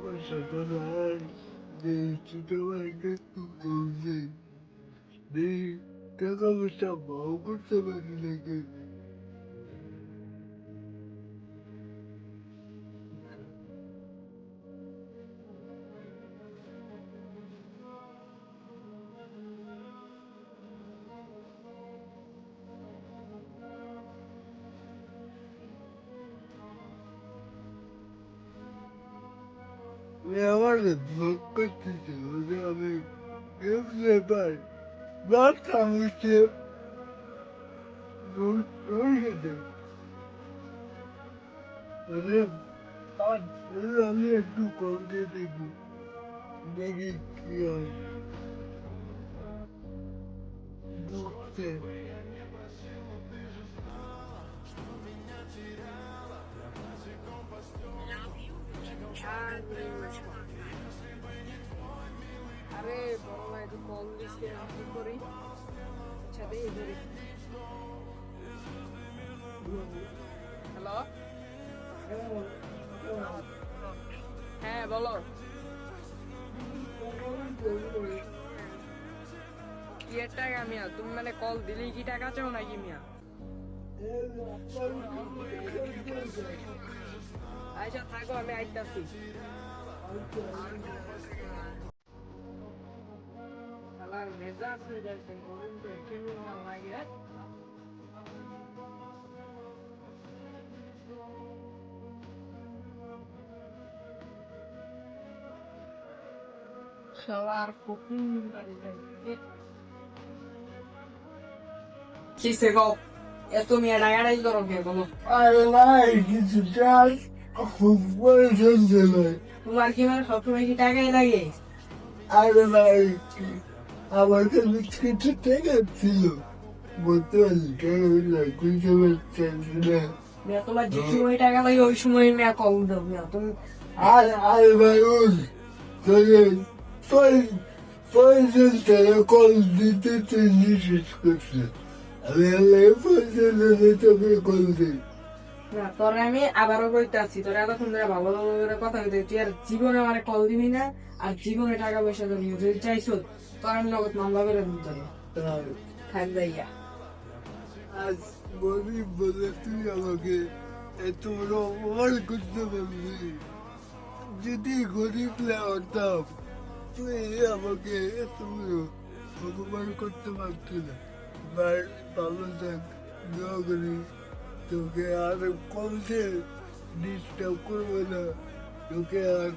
পয়সা তো নাই, যে ছোট ভাইকে একটু বলছি, টাকা পয়সা ভাও করতে পারি নাকি। আমি আমার ভোগ করতেছি, আমি কেমনে পাই না থামছে আমি একটু কম দিয়ে দেখি, দেখি কি হয়। ঢুকছে আরে বড় ভাই একটু কল দিচ্ছে আমি কি করি আচ্ছা দেই ধরি হ্যালো হ্যাঁ বলো কি এর টাকা মিয়া তুমি মানে কল দিলেই কি টাকা চাও নাকি মিয়া আচ্ছা থাকো আমি আইতাছি শালার মেজাজ হয়ে যাচ্ছে গরম তো কেমন লাগে শালার কুকুর বাড়ি যাই কিসে গো এত মিয়া ডাগাড়াই করো কে বলো আরে ভাই কিছু চাল খুব পয়সা ছিল। তোমার কি মানে সবসময় কি টাকাই লাগে আরে ভাই আমার কাছে কিছু টাকা ছিল, বলতে পারলি কেন বুঝতে পারছি না। মিয়া তোমার যে সময় টাকা লাগে ওই সময় মিয়া কল দাও মিয়া তুমি আরে ভাই ওই তোকে পয়সা ছাড়া কল দিতে তুই নিষেধ করছে, আমি আল্লাহ পয়সা দিলে তোকে কল দিই। না তোরা আমি আবারও কইতে আছি তোরা এতক্ষণ ধরে ভালো ভালো করে কথা কইতে তুই আর জীবনে আমার কল দিবি না আর জীবনে টাকা পয়সা দিবি না। যদি চাইছো তোর আমি নগদ মামলা করে দিতে পারি থাক যাইয়া আজ গরিব বলে তুই আমাকে এত বড় অপমান করতে পারবি, যদি গরিব না হতাম তুই আমাকে এত বড় অপমান করতে পারতি না। ভাই ভালো থাক, দোয়া করি তোকে আর কমছে ডিস্টার্ব করবো না, তোকে আর